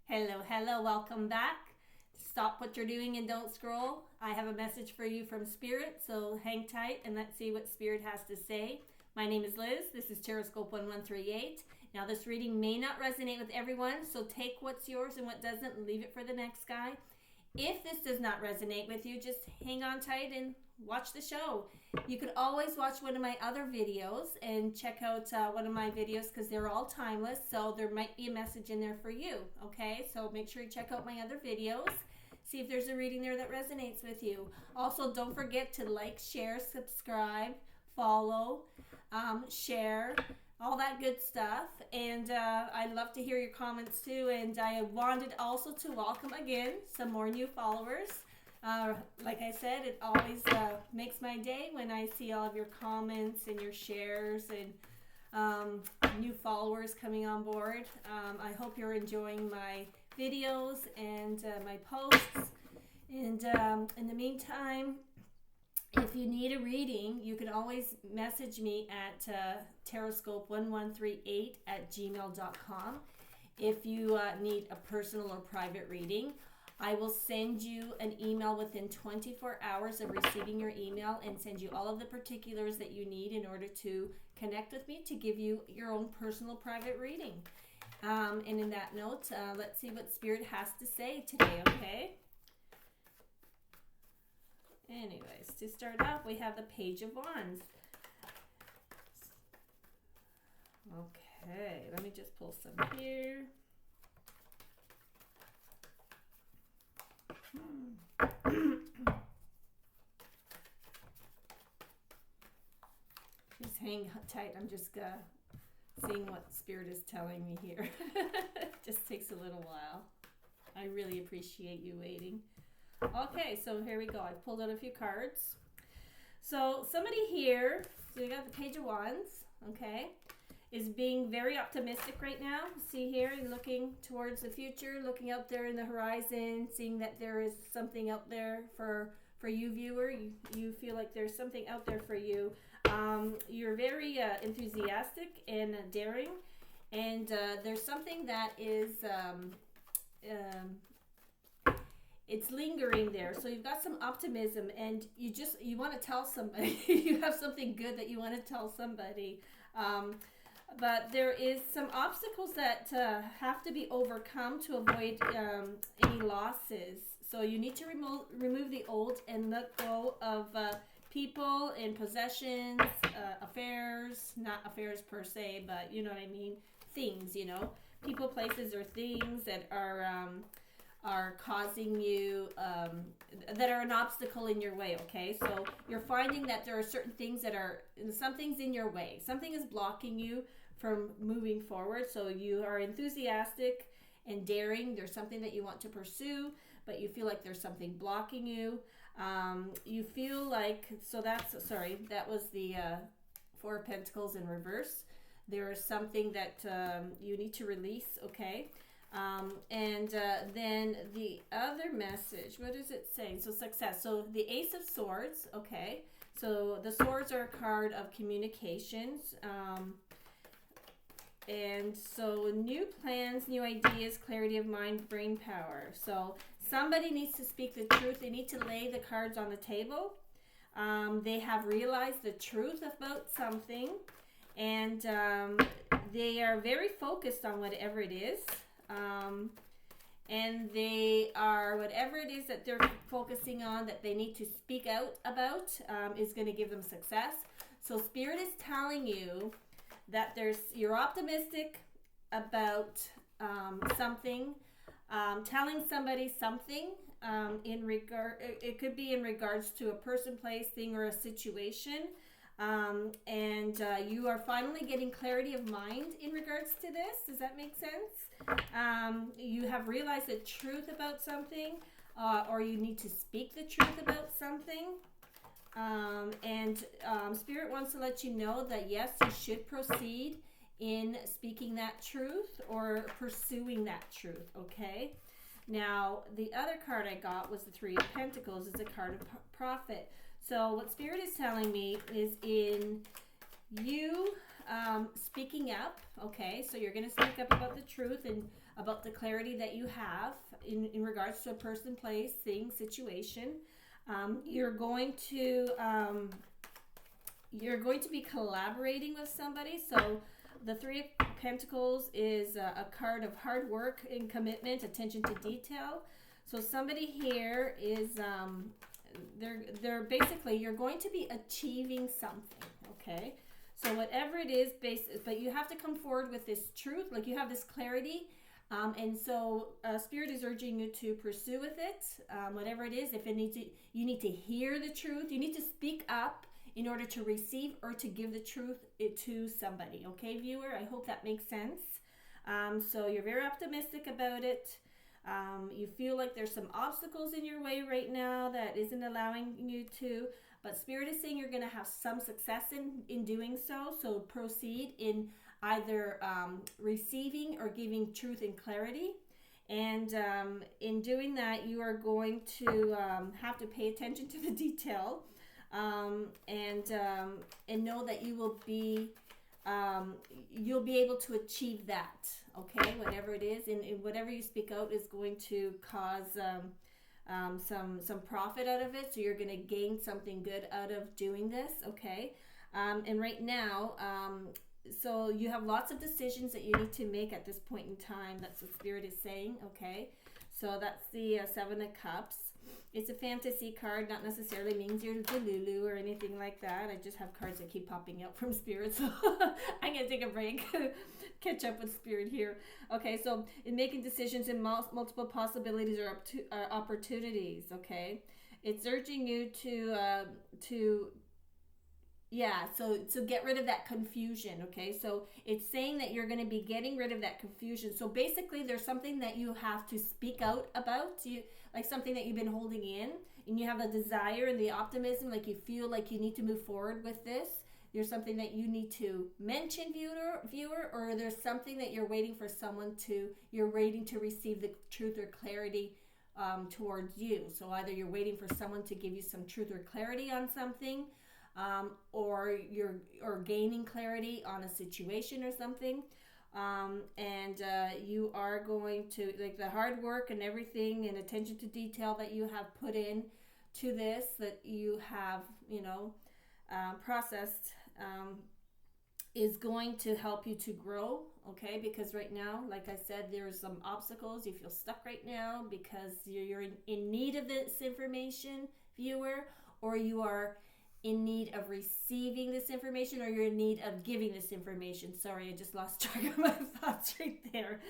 Hello, hello, welcome back. Stop what you're doing and don't scroll. I have a message for you from Spirit, so hang tight and let's see what Spirit has to say. My name is Liz. This is Terrascope 1138. Now, this reading may not resonate with everyone, so take what's yours and what doesn't and leave it for the next guy. If this does not resonate with you, just hang on tight and watch the show. You could always watch one of my other videos and check out one of my videos because they're all timeless, so there might be a message in there for you, okay? So make sure you check out my other videos. See if there's a reading there that resonates with you. Also, don't forget to like, share, subscribe, follow, share, all that good stuff. And I'd love to hear your comments too. And I wanted also to welcome again some more new followers. Like I said, it always makes my day when I see all of your comments and your shares and new followers coming on board. I hope you're enjoying my videos and my posts. And in the meantime, if you need a reading, you can always message me at terrascope1138@gmail.com. If you need a personal or private reading, I will send you an email within 24 hours of receiving your email and send you all of the particulars that you need in order to connect with me to give you your own personal private reading. And in that note, let's see what Spirit has to say today, okay? Anyways, to start off, we have the Page of Wands. Okay, let me just pull some here. Just hang tight. I'm just seeing what Spirit is telling me here. Just takes a little while. I really appreciate you waiting. Okay, so here we go. I pulled out a few cards. So somebody here, so you got the Page of Wands, okay, is being very optimistic right now. See here, looking towards the future, looking out there in the horizon, seeing that there is something out there for you, viewer. You feel like there's something out there for you. You're very enthusiastic and daring, and there's something that is it's lingering there. So you've got some optimism and you want to tell somebody. You have something good that you want to tell somebody. But there is some obstacles that have to be overcome to avoid any losses. So you need to remove the old and let go of people and possessions, affairs, not affairs per se, but you know what I mean, things, people, places, or things that are causing you, that are an obstacle in your way, okay? So you're finding that there are certain things something's in your way. Something is blocking you from moving forward. So you are enthusiastic and daring. There's something that you want to pursue, but you feel like there's something blocking you. You feel like, that was the Four of Pentacles in reverse. There is something that you need to release, okay? And then the other message, what is it saying? So success. So the Ace of Swords, okay. So the swords are a card of communications. And so new plans, new ideas, clarity of mind, brain power. So somebody needs to speak the truth. They need to lay the cards on the table. They have realized the truth about something. And they are very focused on whatever it is. And they are, whatever it is that they're focusing on that they need to speak out about is going to give them success. So Spirit is telling you that you're optimistic about something, telling somebody something it could be in regards to a person, place, thing, or a situation. And you are finally getting clarity of mind in regards to this. Does that make sense? You have realized the truth about something, or you need to speak the truth about something. And Spirit wants to let you know that yes, you should proceed in speaking that truth or pursuing that truth, okay? Now, the other card I got was the Three of Pentacles. It's a card of profit. So what Spirit is telling me is you speaking up, okay? So you're going to speak up about the truth and about the clarity that you have in regards to a person, place, thing, situation. You're going to be collaborating with somebody. So the Three of Pentacles is a card of hard work and commitment, attention to detail. So somebody here is they're basically, you're going to be achieving something, okay? So whatever it is, but you have to come forward with this truth, like you have this clarity. And so Spirit is urging you to pursue with it, whatever it is. If it needs to, you need to hear the truth. You need to speak up in order to receive or to give the truth to somebody. Okay, viewer? I hope that makes sense. So you're very optimistic about it. You feel like there's some obstacles in your way right now that isn't allowing you to, but Spirit is saying you're going to have some success in doing so. So proceed in either receiving or giving truth and clarity. And in doing that, you are going to have to pay attention to the detail, and know that you will be you'll be able to achieve that. Okay, whatever it is, and whatever you speak out is going to cause some profit out of it. So you're going to gain something good out of doing this. Okay, and right now, so you have lots of decisions that you need to make at this point in time. That's what Spirit is saying. Okay, so that's the Seven of Cups. It's a fantasy card, not necessarily means you're Delulu or anything like that. I just have cards that keep popping out from Spirit, so I'm going to take a break, catch up with Spirit here. Okay, so in making decisions in multiple possibilities or opportunities, okay? It's urging you so get rid of that confusion, okay? So it's saying that you're going to be getting rid of that confusion. So basically there's something that you have to speak out about, like something that you've been holding in, and you have the desire and the optimism, like you feel like you need to move forward with this. There's something that you need to mention, viewer, or there's something that you're waiting for you're waiting to receive the truth or clarity towards you. So either you're waiting for someone to give you some truth or clarity on something, or you're gaining clarity on a situation or something, and you are going to, like, the hard work and everything and attention to detail that you have put in to this, that you have processed, is going to help you to grow. Okay, because right now, like I said, there's some obstacles. You feel stuck right now because you're in need of this information, viewer, or you are in need of receiving this information, or you're in need of giving this information. Sorry, I just lost track of my thoughts right there.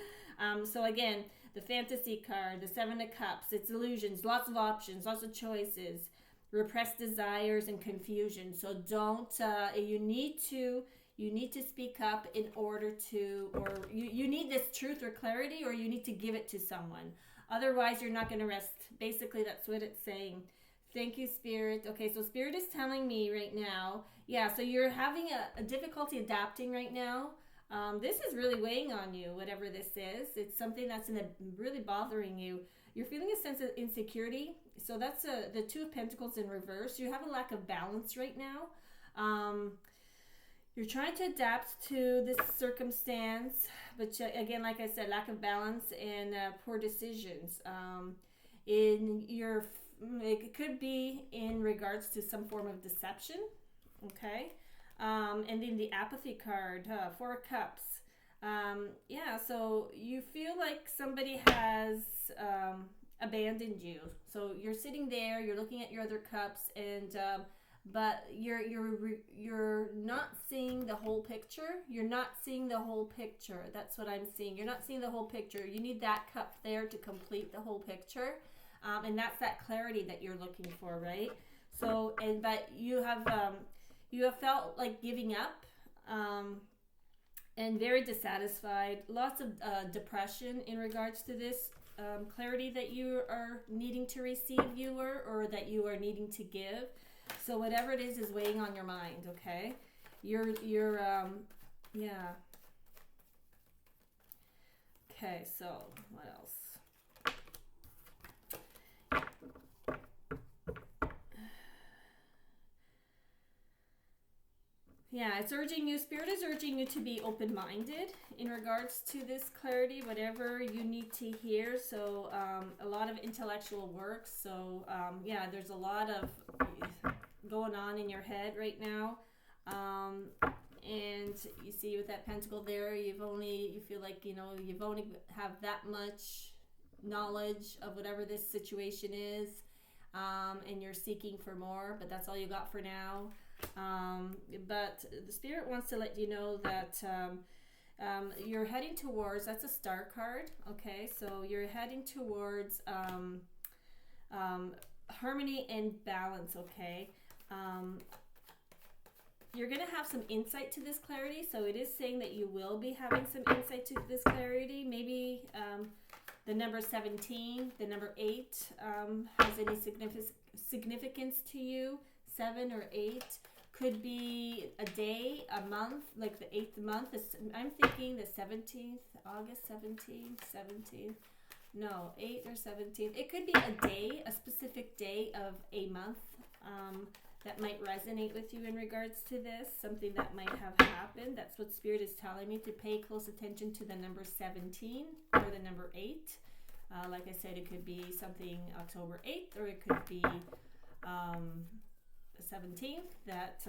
So again, the fantasy card, the Seven of Cups, it's illusions, lots of options, lots of choices, repressed desires and confusion. So don't, you need to speak up in order to, or you need this truth or clarity, or you need to give it to someone. Otherwise, you're not going to rest. Basically, that's what it's saying. Thank you, Spirit. Okay, so Spirit is telling me right now, so you're having a difficulty adapting right now. This is really weighing on you, whatever this is. It's something that's really bothering you. You're feeling a sense of insecurity. So that's the Two of Pentacles in reverse. You have a lack of balance right now. You're trying to adapt to this circumstance, but again, like I said, lack of balance and poor decisions. It could be in regards to some form of deception, okay? And then the apathy card, Four of Cups. So you feel like somebody has abandoned you. So you're sitting there, you're looking at your other cups, and but you're not seeing the whole picture. You're not seeing the whole picture. That's what I'm seeing. You're not seeing the whole picture. You need that cup there to complete the whole picture. And that's that clarity that you're looking for, right? So, but you have felt like giving up, and very dissatisfied. Lots of depression in regards to this clarity that you are needing to receive, viewer, or that you are needing to give. So whatever it is weighing on your mind. Okay, you're Okay, so what else? Yeah, it's urging you, Spirit is urging you to be open-minded in regards to this clarity, whatever you need to hear. So a lot of intellectual work. So yeah, there's a lot of going on in your head right now. And you see with that pentacle there, you feel like, you've only have that much knowledge of whatever this situation is. And you're seeking for more, but that's all you got for now. But the Spirit wants to let you know that you're heading towards, that's a star card, okay? So you're heading towards harmony and balance, okay? You're going to have some insight to this clarity, so it is saying that you will be having some insight to this clarity. Maybe the number 17, the number 8 has any significance to you. 7 or 8 could be a day, a month, like the 8th month. I'm thinking the 17th, August 17th. No, 8th or 17th. It could be a day, a specific day of a month that might resonate with you in regards to this, something that might have happened. That's what Spirit is telling me, to pay close attention to the number 17 or the number 8. Like I said, it could be something October 8th, or it could be the 17th, that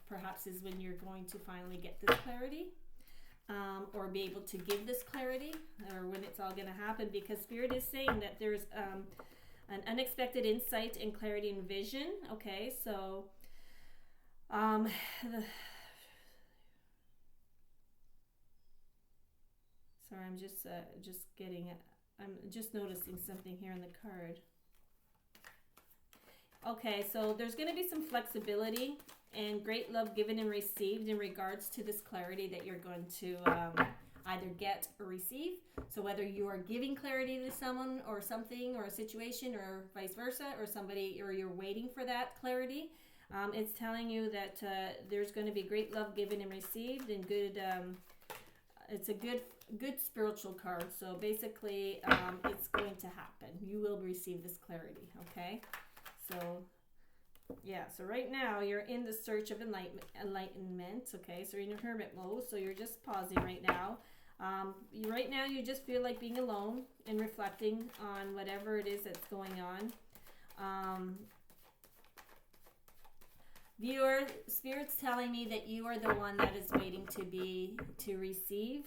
perhaps is when you're going to finally get this clarity, or be able to give this clarity, or when it's all going to happen, because Spirit is saying that there's an unexpected insight and clarity and vision. Okay, so sorry, I'm just getting it. I'm just noticing something here in the card. Okay, so there's going to be some flexibility and great love given and received in regards to this clarity that you're going to either get or receive. So whether you are giving clarity to someone or something or a situation, or vice versa, or somebody, or you're waiting for that clarity, it's telling you that there's going to be great love given and received, and good. It's a good spiritual card. So basically, it's going to happen. You will receive this clarity. Okay. So, yeah, so right now you're in the search of enlightenment, okay? So you're in a hermit mode, so you're just pausing right now. Right now you just feel like being alone and reflecting on whatever it is that's going on. Viewer, Spirit's telling me that you are the one that is waiting to receive.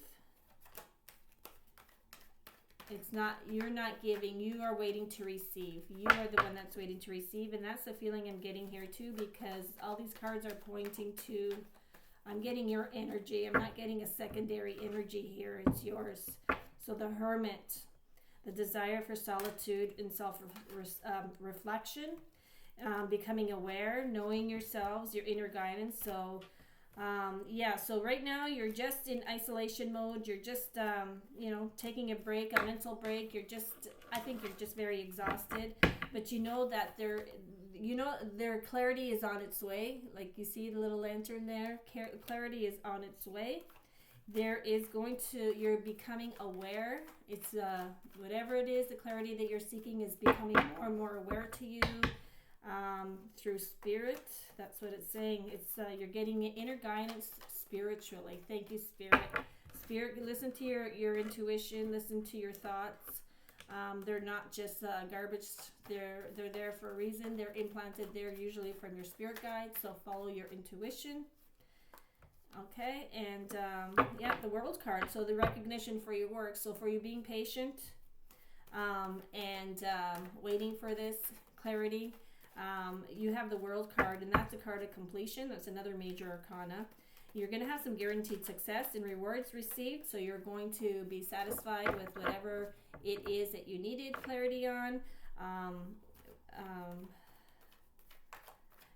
It's not, you're not giving, you are waiting to receive. You are the one that's waiting to receive, and that's the feeling I'm getting here too, because all these cards are pointing to, I'm getting your energy. I'm not getting a secondary energy here. It's yours. So the Hermit, the desire for solitude and self-reflection, becoming aware, knowing yourselves, your inner guidance. So yeah, so right now you're just in isolation mode. You're just, taking a break, a mental break. I think you're just very exhausted, but you know that their clarity is on its way. Like you see the little lantern there, clarity is on its way. You're becoming aware. It's, whatever it is, the clarity that you're seeking is becoming more and more aware to you. Through Spirit, that's what it's saying. It's you're getting inner guidance spiritually. Thank you, Spirit. Spirit, listen to your intuition. Listen to your thoughts. They're not just garbage. They're there for a reason. They're implanted there usually from your spirit guide. So follow your intuition. Okay, and yeah, the World card. So the recognition for your work. So for you being patient and waiting for this clarity. You have the World card, and that's a card of completion. That's another major arcana. You're going to have some guaranteed success and rewards received, so you're going to be satisfied with whatever it is that you needed clarity on.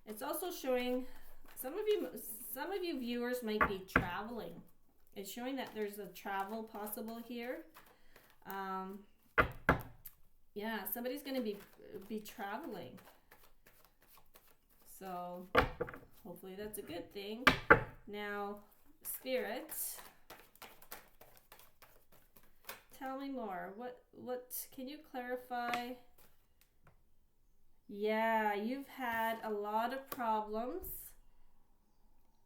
It's also showing some of you viewers might be traveling. It's showing that there's a travel possible here. Yeah, somebody's going to be traveling. So hopefully that's a good thing. Now, Spirit, tell me more. What can you clarify? Yeah, you've had a lot of problems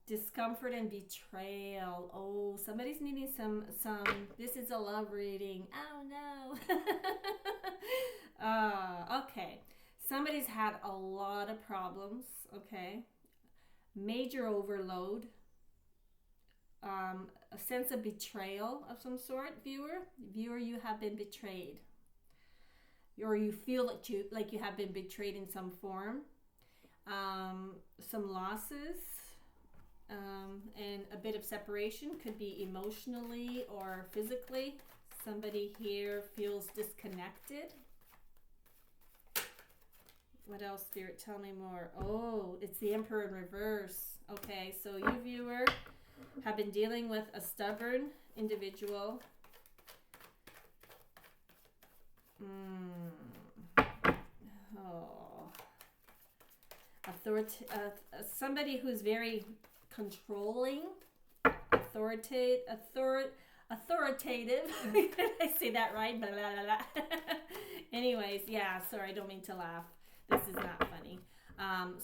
Discomfort and betrayal. Oh, somebody's needing some, this is a love reading. Oh no. Okay. Somebody's had a lot of problems, okay? Major overload. A sense of betrayal of some sort, viewer. Viewer, you have been betrayed. Or you feel like you have been betrayed in some form. Some losses. And a bit of separation, could be emotionally or physically. Somebody here feels disconnected. What else, Spirit? Tell me more. Oh, it's the Emperor in reverse. Okay, so you, viewer, have been dealing with a stubborn individual. Somebody who's very controlling, authoritative. Did I say that right? Blah, blah, blah, blah. Anyways, yeah, sorry, I don't mean to laugh. This is not funny.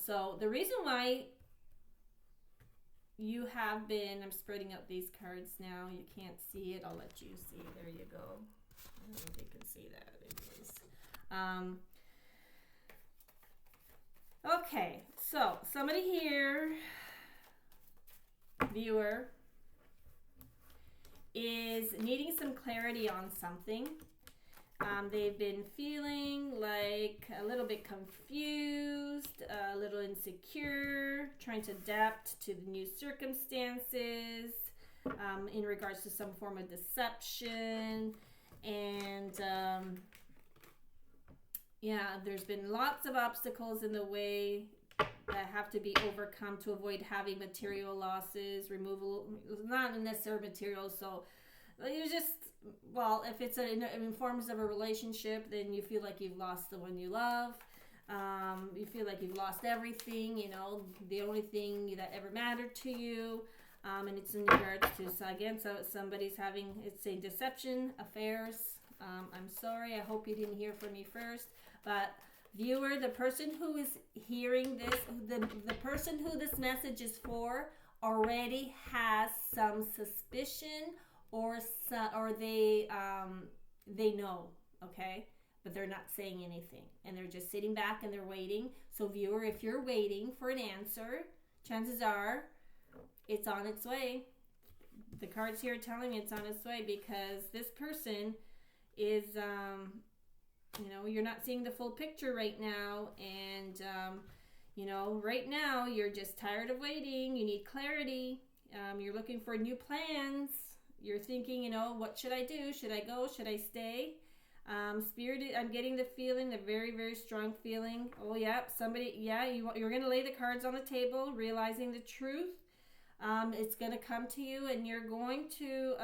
So the reason why you have been, I'm spreading out these cards now. You can't see it. I'll let you see. There you go. I don't know if you can see that. Anyways. Okay, so somebody here, viewer, is needing some clarity on something. They've been feeling like a little bit confused, a little insecure, trying to adapt to the new circumstances in regards to some form of deception. And yeah, there's been lots of obstacles in the way that have to be overcome to avoid having material losses, removal, not necessarily material. So you just, well, if it's in forms of a relationship, then you feel like you've lost the one you love. You feel like you've lost everything, you know, the only thing that ever mattered to you. And it's in regards to, so again, so somebody's having, it's a deception, affairs. I'm sorry, I hope you didn't hear from me first. But viewer, the person who is hearing this, the person who this message is for already has some suspicion or they know, okay? But they're not saying anything. And they're just sitting back and they're waiting. So viewer, if you're waiting for an answer, chances are it's on its way. The cards here are telling me it's on its way because this person is, you know, you're not seeing the full picture right now. And, you know, right now you're just tired of waiting. You need clarity. You're looking for new plans. You're thinking, you know, what should I do? Should I go? Should I stay? Spirit, I'm getting the feeling, a very, very strong feeling. Oh, yeah, somebody, yeah, you're going to lay the cards on the table, realizing the truth. It's going to come to you, and you're going to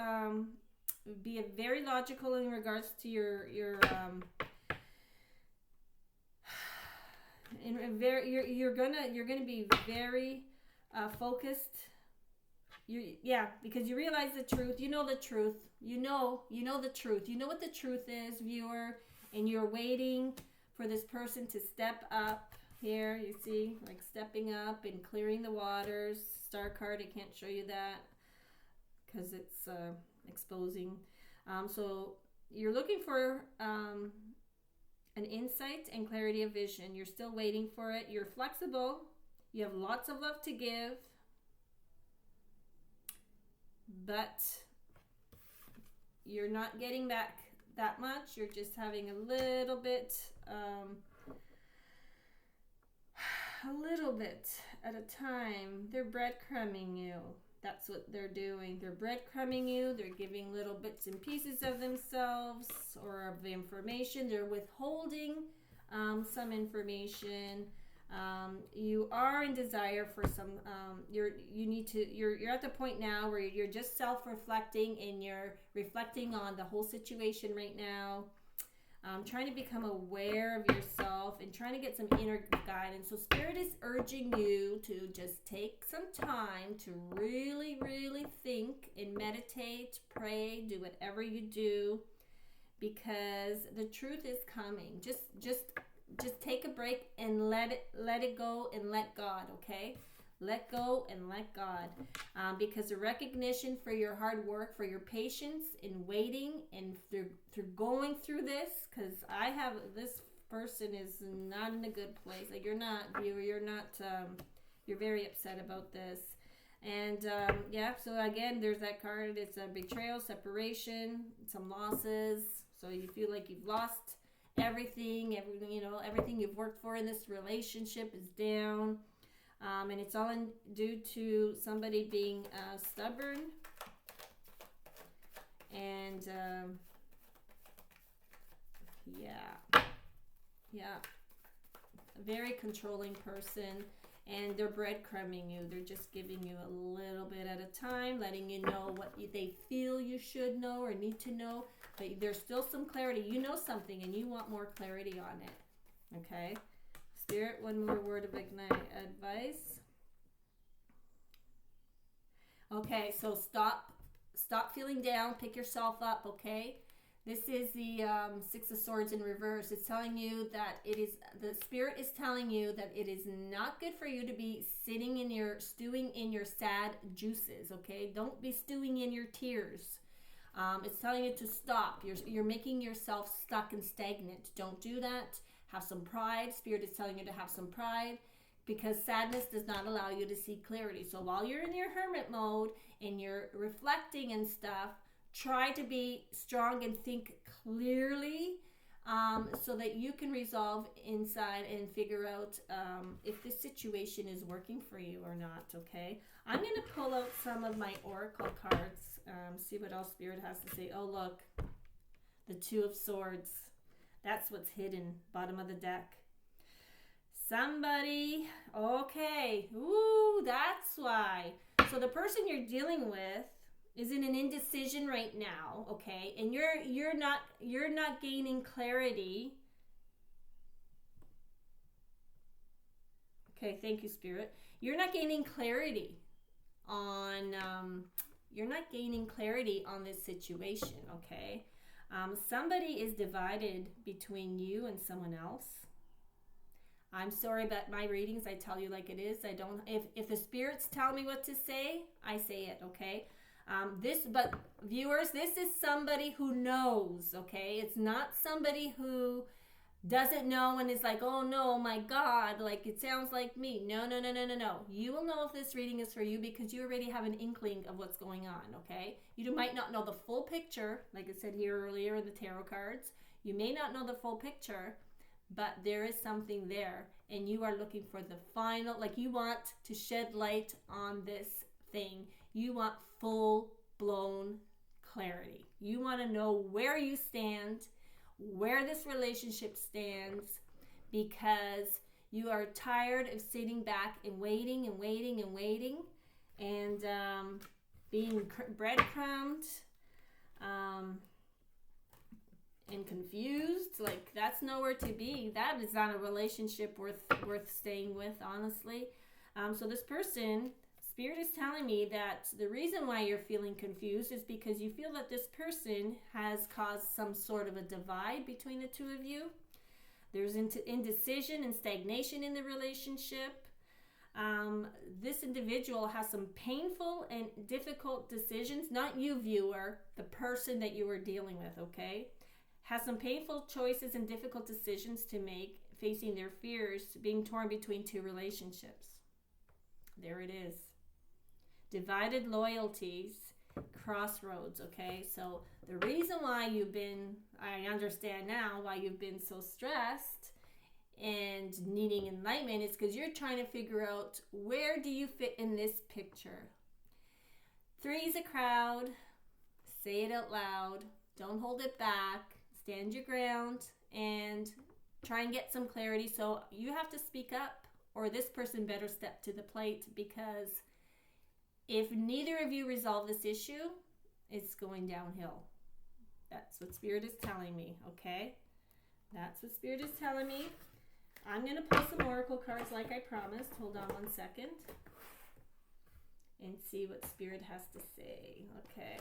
be very logical in regards to your you're gonna be very focused. Because you realize the truth. You know the truth. You know the truth. You know what the truth is, viewer, and you're waiting for this person to step up. Here, you see, like stepping up and clearing the waters. Star card, I can't show you that because it's exposing. So you're looking for an insight and clarity of vision. You're still waiting for it. You're flexible. You have lots of love to give. But you're not getting back that much. You're just having a little bit at a time. They're breadcrumbing you. That's what they're doing. They're breadcrumbing you. They're giving little bits and pieces of themselves or of the information. They're withholding some information. You are in desire for some. You're at the point now where you're just self-reflecting and you're reflecting on the whole situation right now. Trying to become aware of yourself and trying to get some inner guidance. So Spirit is urging you to just take some time to really, really think and meditate, pray, do whatever you do, because the truth is coming. Just take a break and let it go and let God, okay? Let go and let God. Because the recognition for your hard work, for your patience in waiting and through going through this, because this person is not in a good place. Like you're very upset about this. And so again, there's that card. It's a betrayal, separation, some losses. So you feel like you've lost everything you've worked for in this relationship is down. And it's all due to somebody being stubborn and a very controlling person. And they're breadcrumbing you. They're just giving you a little bit at a time, letting you know what they feel you should know or need to know. But there's still some clarity. You know something and you want more clarity on it. Okay? Spirit, one more word of advice. Okay, so stop feeling down. Pick yourself up, okay? This is the Six of Swords in reverse. It's telling you that the Spirit is telling you that it is not good for you to be stewing in your sad juices, okay? Don't be stewing in your tears. It's telling you to stop. You're making yourself stuck and stagnant. Don't do that. Have some pride. Spirit is telling you to have some pride because sadness does not allow you to see clarity. So while you're in your hermit mode and you're reflecting and stuff, try to be strong and think clearly so that you can resolve inside and figure out if this situation is working for you or not, okay? I'm going to pull out some of my oracle cards, see what else Spirit has to say. Oh, look, the Two of Swords. That's what's hidden, bottom of the deck. Somebody, okay, ooh, that's why. So the person you're dealing with is in an indecision right now, okay? And you're not gaining clarity. Okay, thank you, Spirit. You're not gaining clarity on this situation, okay? Somebody is divided between you and someone else. I'm sorry about my readings. I tell you like it is. If the spirits tell me what to say, I say it, okay? But viewers, this is somebody who knows, okay? It's not somebody who doesn't know and is like, oh no, my God, like it sounds like me. No. You will know if this reading is for you because you already have an inkling of what's going on, okay? You might not know the full picture, like I said here earlier in the tarot cards. You may not know the full picture, but there is something there and you are looking for the final, like you want to shed light on this thing. You want full-blown clarity. You want to know where you stand, where this relationship stands, because you are tired of sitting back and waiting and being breadcrumbed and confused. Like that's nowhere to be. That is not a relationship worth staying with, honestly. So this person, Spirit is telling me that the reason why you're feeling confused is because you feel that this person has caused some sort of a divide between the two of you. There's indecision and stagnation in the relationship. This individual has some painful and difficult decisions, not you, viewer, the person that you are dealing with, okay? Has some painful choices and difficult decisions to make, facing their fears, being torn between two relationships. There it is. Divided loyalties, crossroads, okay? So the reason why I understand now why you've been so stressed and needing enlightenment is because you're trying to figure out where do you fit in this picture. 3 is a crowd. Say it out loud. Don't hold it back. Stand your ground and try and get some clarity. So you have to speak up or this person better step to the plate, because if neither of you resolve this issue, it's going downhill. That's what Spirit is telling me, okay? That's what Spirit is telling me. I'm going to pull some oracle cards like I promised. Hold on one second. And see what Spirit has to say. Okay.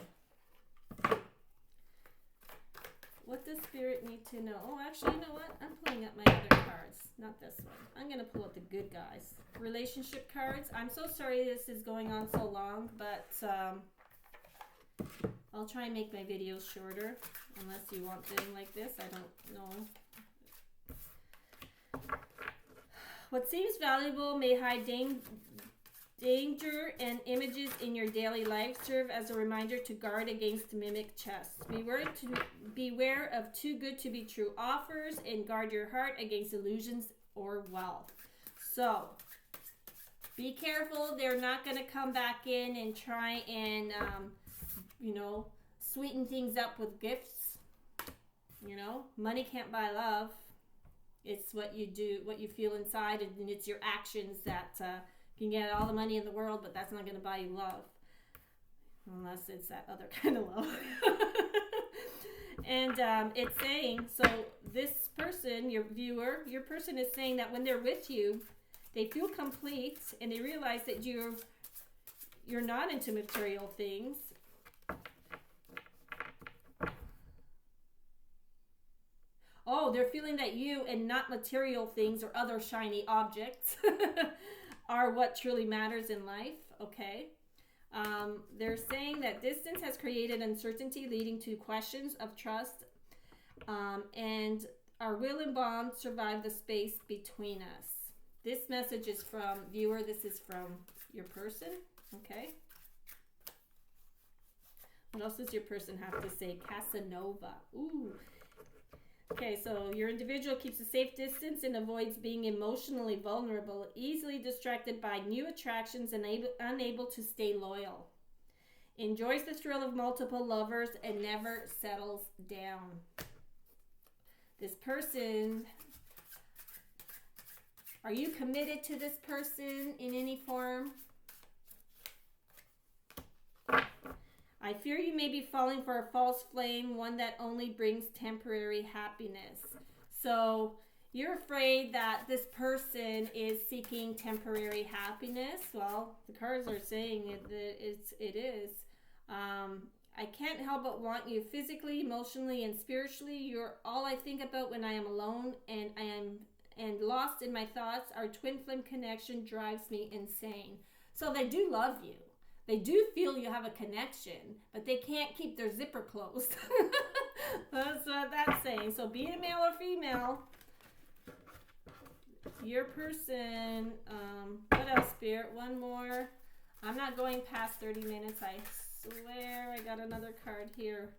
What does Spirit need to know? Oh, actually, you know what? I'm pulling up my other cards. Not this one. I'm going to pull up the good guys. Relationship cards. I'm so sorry this is going on so long, but I'll try and make my videos shorter. Unless you want them like this. I don't know. What seems valuable may hide danger and images in your daily life. Serve as a reminder to guard against mimic chess. Beware of too good to be true offers and guard your heart against illusions or wealth. So, be careful. They're not going to come back in and try and, sweeten things up with gifts. Money can't buy love. It's what you do, what you feel inside, and it's your actions that you can get all the money in the world, but that's not going to buy you love. Unless it's that other kind of love. And it's saying, so this person, your viewer, your person is saying that when they're with you, they feel complete, and they realize that you're not into material things. Oh, they're feeling that you and not material things or other shiny objects are what truly matters in life. Okay. They're saying that distance has created uncertainty, leading to questions of trust. And our will and bond survive the space between us. This message is from viewer. This is from your person. Okay. What else does your person have to say? Casanova. Ooh. Okay, so your individual keeps a safe distance and avoids being emotionally vulnerable, easily distracted by new attractions and unable to stay loyal. Enjoys the thrill of multiple lovers and never settles down. This person, are you committed to this person in any form? I fear you may be falling for a false flame, one that only brings temporary happiness. So you're afraid that this person is seeking temporary happiness. Well, the cards are saying it is. I can't help but want you physically, emotionally, and spiritually. You're all I think about when I am alone and lost in my thoughts. Our twin flame connection drives me insane. So they do love you. They do feel you have a connection, but they can't keep their zipper closed. That's what that's saying. So be it male or female, your person, what else, Spirit? One more. I'm not going past 30 minutes. I swear I got another card here.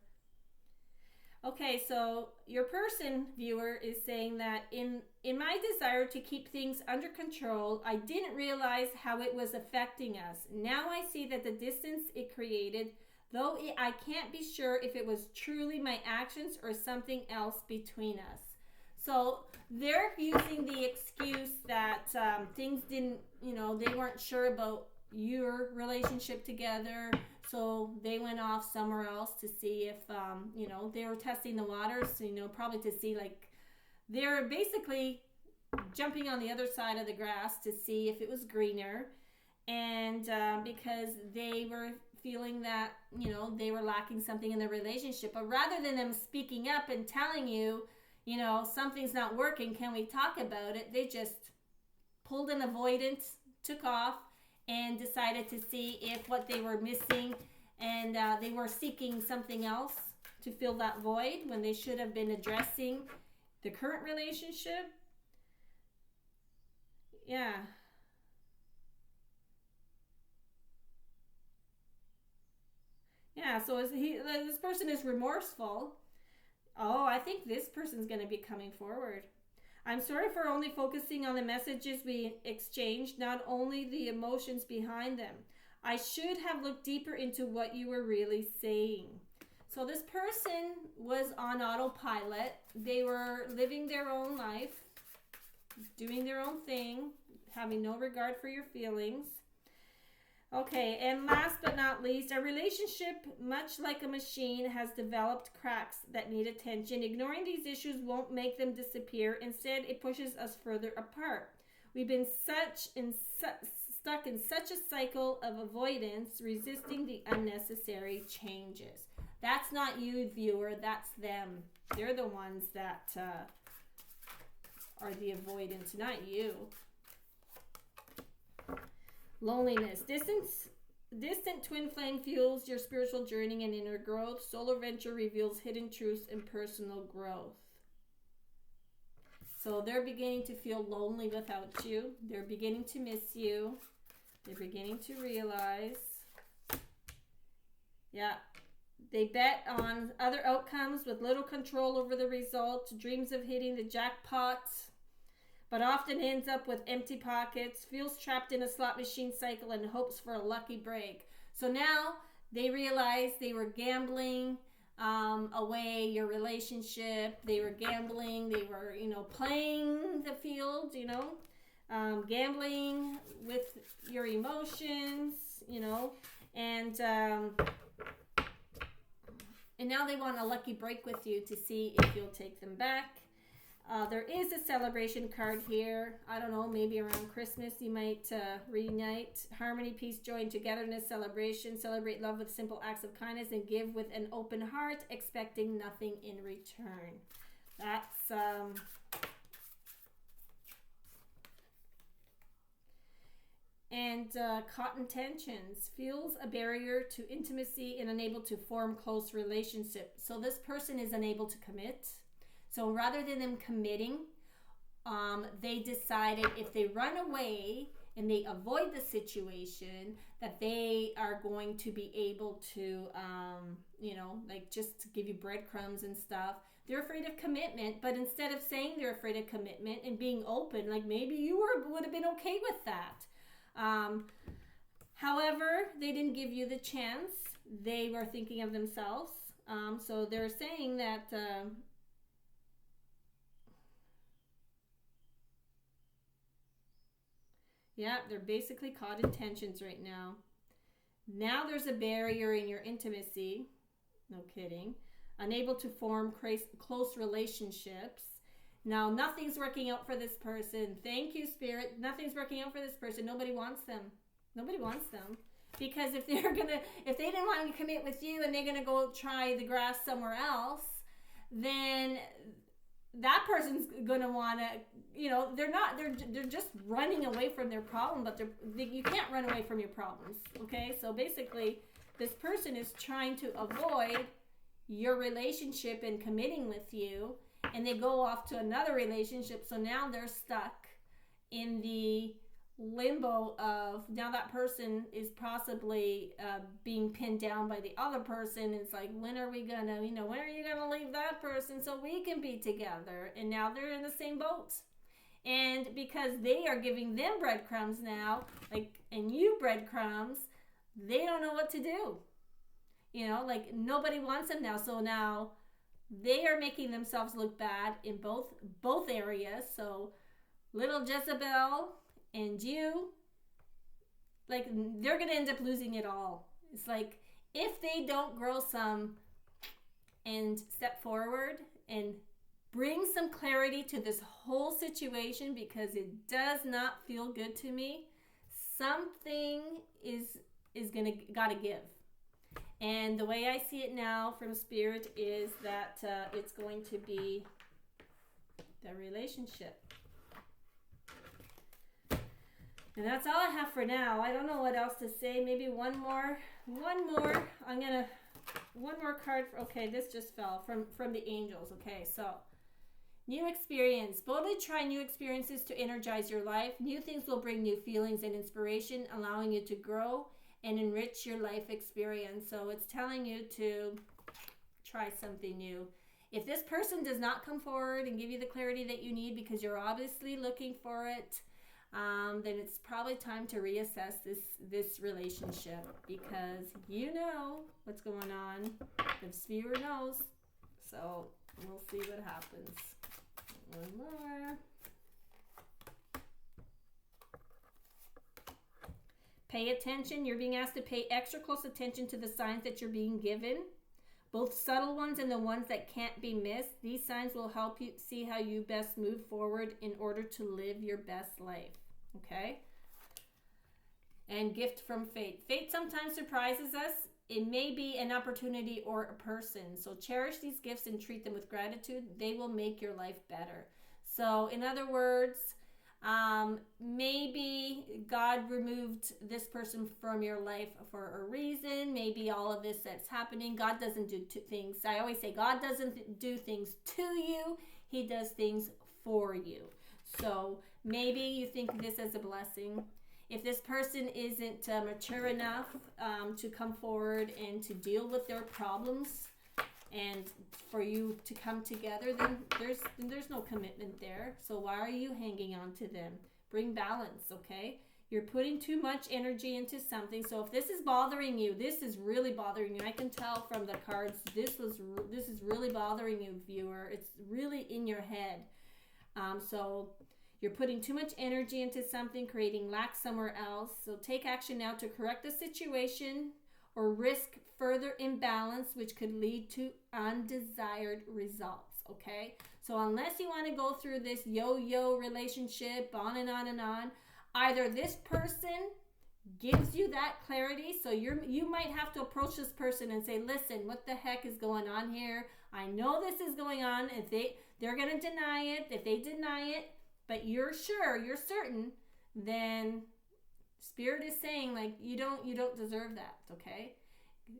Okay, so your person, viewer, is saying that in my desire to keep things under control, I didn't realize how it was affecting us. Now I see that the distance it created, though I can't be sure if it was truly my actions or something else between us. So they're using the excuse that things didn't, they weren't sure about your relationship together. So they went off somewhere else to see if, they were testing the waters, probably to see, they're basically jumping on the other side of the grass to see if it was greener. And because they were feeling that, they were lacking something in their relationship. But rather than them speaking up and telling you, something's not working, can we talk about it? They just pulled an avoidance, took off, and decided to see if what they were missing, and they were seeking something else to fill that void when they should have been addressing the current relationship. Yeah. Yeah, so this person is remorseful. Oh, I think this person's going to be coming forward. I'm sorry for only focusing on the messages we exchanged, not only the emotions behind them. I should have looked deeper into what you were really saying. So this person was on autopilot. They were living their own life, doing their own thing, having no regard for your feelings. Okay, and last but not least, a relationship, much like a machine, has developed cracks that need attention. Ignoring these issues won't make them disappear. Instead, it pushes us further apart. We've been stuck in such a cycle of avoidance, resisting the unnecessary changes. That's not you, viewer. That's them. They're the ones that are the avoidance, not you. Loneliness. Distant twin flame fuels your spiritual journey and inner growth. Solar venture reveals hidden truths and personal growth. So they're beginning to feel lonely without you. They're beginning to miss you. They're beginning to realize. Yeah. They bet on other outcomes with little control over the results. Dreams of hitting the jackpot, but often ends up with empty pockets. Feels trapped in a slot machine cycle and hopes for a lucky break. So now they realize they were gambling away your relationship. They were gambling. They were, playing the field, gambling with your emotions, and now they want a lucky break with you to see if you'll take them back. There is a celebration card here. I don't know, maybe around Christmas you might reunite. Harmony, peace, joy, and togetherness celebration. Celebrate love with simple acts of kindness and give with an open heart, expecting nothing in return. That's caught in tensions. Feels a barrier to intimacy and unable to form close relationships. So this person is unable to commit. So rather than them committing, they decided if they run away and they avoid the situation, that they are going to be able to, just to give you breadcrumbs and stuff. They're afraid of commitment, but instead of saying they're afraid of commitment and being open, like maybe you would have been okay with that. However, they didn't give you the chance. They were thinking of themselves. So they're saying that they're basically caught in tensions right now. Now there's a barrier in your intimacy. No kidding. Unable to form close relationships. Now, nothing's working out for this person. Thank you, Spirit. Nothing's working out for this person. Nobody wants them. Nobody wants them. Because if they didn't want to commit with you and they're going to go try the grass somewhere else, then that person's going to want to, they're just running away from their problem, but you can't run away from your problems, okay? So basically, this person is trying to avoid your relationship and committing with you, and they go off to another relationship, so now they're stuck in the limbo of, now that person is possibly being pinned down by the other person. It's like, when are you gonna leave that person so we can be together? And now they're in the same boat. And because they are giving them breadcrumbs now, and you breadcrumbs, they don't know what to do. Nobody wants them now. So now they are making themselves look bad in both areas. So little Jezebel and you, they're going to end up losing it all. It's like, if they don't grow some and step forward and bring some clarity to this whole situation, because it does not feel good to me, something is gotta give. And the way I see it now from Spirit is that it's going to be the relationship. And that's all I have for now. I don't know what else to say. Maybe one more. One more card. Okay, this just fell from the angels. Okay, so new experience. Boldly try new experiences to energize your life. New things will bring new feelings and inspiration, allowing you to grow and enrich your life experience. So it's telling you to try something new. If this person does not come forward and give you the clarity that you need, because you're obviously looking for it, then it's probably time to reassess this relationship, because you know what's going on. The viewer knows. So we'll see what happens. One more. Pay attention. You're being asked to pay extra close attention to the signs that you're being given, both subtle ones and the ones that can't be missed. These signs will help you see how you best move forward in order to live your best life. Okay? And gift from fate. Fate sometimes surprises us it may be an opportunity or a person. So cherish these gifts and treat them with gratitude. They will make your life better. So in other words, maybe God removed this person from your life for a reason. Maybe all of this that's happening, God doesn't do things. I always say God doesn't do things to you. He does things for you. So maybe you think this as a blessing. If this person isn't mature enough to come forward and to deal with their problems and for you to come together, then there's no commitment there. So why are you hanging on to them? Bring balance, okay? You're putting too much energy into something. So if this is bothering you, this is really bothering you. I can tell from the cards, this is really bothering you, viewer. It's really in your head. So you're putting too much energy into something, creating lack somewhere else. So take action now to correct the situation or risk further imbalance, which could lead to undesired results, okay? So unless you want to go through this yo-yo relationship, on and on and on, either this person gives you that clarity, so you might have to approach this person and say, listen, what the heck is going on here? I know this is going on. If they're going to deny it, if they deny it, but you're sure, you're certain, then Spirit is saying, like, you don't deserve that, okay?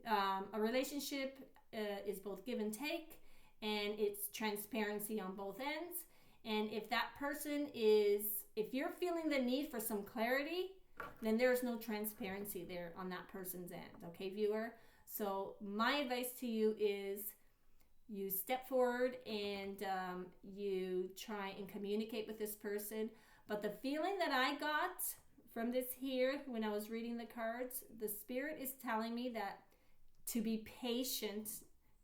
A relationship is both give and take, and it's transparency on both ends. And if that person if you're feeling the need for some clarity, then there's no transparency there on that person's end, okay, viewer? So my advice to you is you step forward and you try and communicate with this person. But the feeling that I got from this here when I was reading the cards, the Spirit is telling me that to be patient,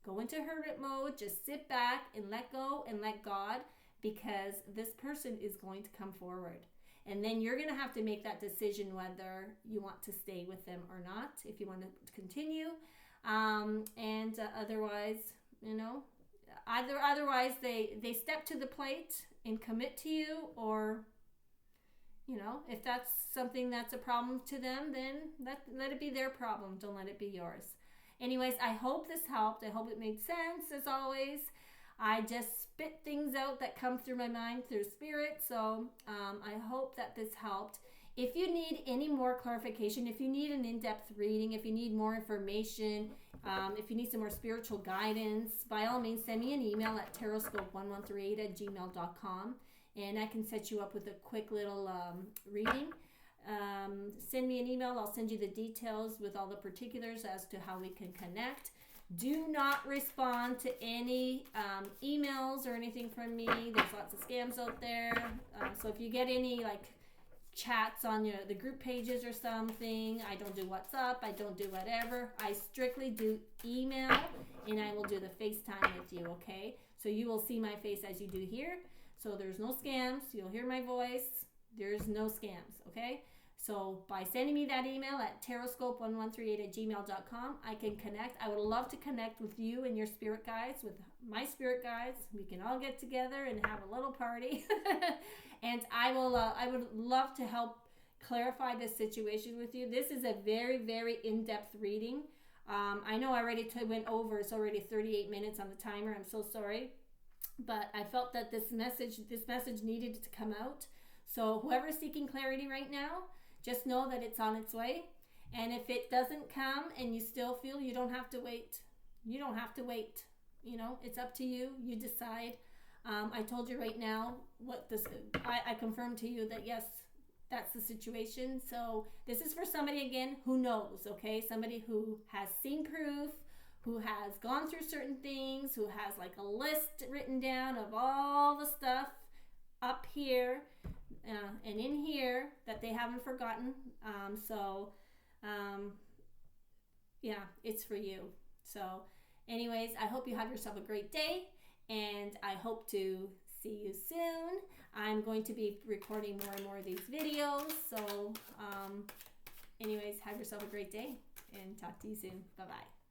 go into hermit mode, just sit back and let go and let God, because this person is going to come forward. And then you're going to have to make that decision whether you want to stay with them or not, if you want to continue. Otherwise, you know, otherwise they step to the plate and commit to you, or, you know, if that's something that's a problem to them, then let it be their problem. Don't let it be yours. Anyways, I hope this helped. I hope it made sense. As always, I just spit things out that come through my mind through Spirit. So I hope that this helped. If you need any more clarification, if you need an in-depth reading, if you need more information, if you need some more spiritual guidance, by all means, send me an email at tarotscope1138@gmail.com, and I can set you up with a quick little reading. Send me an email. I'll send you the details with all the particulars as to how we can connect. Do not respond to any emails or anything from me. There's lots of scams out there. So if you get any like chats on the group pages or something, I don't do WhatsApp. I don't do whatever. I strictly do email, and I will do the FaceTime with you, okay? So you will see my face as you do here. So there's no scams. You'll hear my voice. There's no scams, okay? So by sending me that email at tarotscope1138@gmail.com, I can connect. I would love to connect with you and your spirit guides, with my spirit guides. We can all get together and have a little party. And I would love to help clarify this situation with you. This is a very, very in-depth reading. I know I already went over. It's already 38 minutes on the timer. I'm so sorry. But I felt that this message needed to come out. So whoever's seeking clarity right now, just know that it's on its way. And if it doesn't come and you still feel, you don't have to wait. You don't have to wait. You know, it's up to you. You decide. I told you right now I confirmed to you that yes, that's the situation. So this is for somebody, again, who knows, okay? Somebody who has seen proof, who has gone through certain things, who has like a list written down of all the stuff up here and in here that they haven't forgotten. Yeah, it's for you. So anyways, I hope you have yourself a great day, and I hope to see you soon. I'm going to be recording more and more of these videos. So anyways, have yourself a great day, and talk to you soon. Bye-bye.